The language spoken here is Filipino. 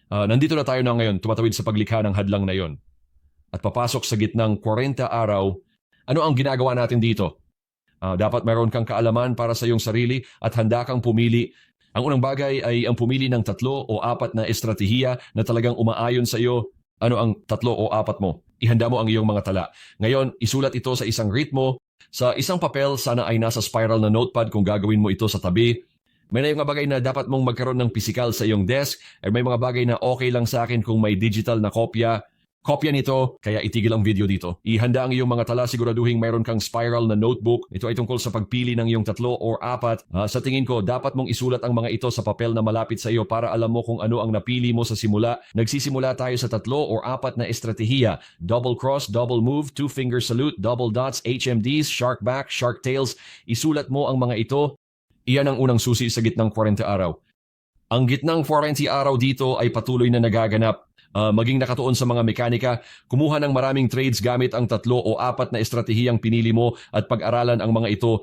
Nandito na tayo na ngayon, tumatawid sa paglikha ng hadlang na yon. At papasok sa gitnang 40 araw, ano ang ginagawa natin dito? Dapat mayroon kang kaalaman para sa iyong sarili at handa kang pumili. Ang unang bagay ay ang pumili ng 3 o 4 na estratehiya na talagang umaayon sa iyo. Ano ang 3 o 4 mo? Ihanda mo ang iyong mga tala. Ngayon, isulat ito sa isang ritmo. Sa isang papel, sana ay nasa spiral na notepad kung gagawin mo ito sa tabi. May mga bagay na dapat mong magkaroon ng physical sa iyong desk. At may mga bagay na okay lang sa akin kung may digital na kopya. Kopya nito, kaya itigil ang video dito. Ihanda ang iyong mga tala, siguraduhin mayroon kang spiral na notebook. Ito ay tungkol sa pagpili ng iyong 3 o 4. Sa tingin ko, dapat mong isulat ang mga ito sa papel na malapit sa iyo para alam mo kung ano ang napili mo sa simula. Nagsisimula tayo sa 3 o 4 na estratehiya. Double cross, double move, 2-finger salute, double dots, HMDs, shark back, shark tails. Isulat mo ang mga ito. Iyan ang unang susi sa gitnang 40 araw. Ang gitnang 40 araw dito ay patuloy na nagaganap. Maging nakatuon sa mga mekanika, kumuha ng maraming trades gamit ang 3 o 4 na estratehiyang pinili mo at pag-aralan ang mga ito.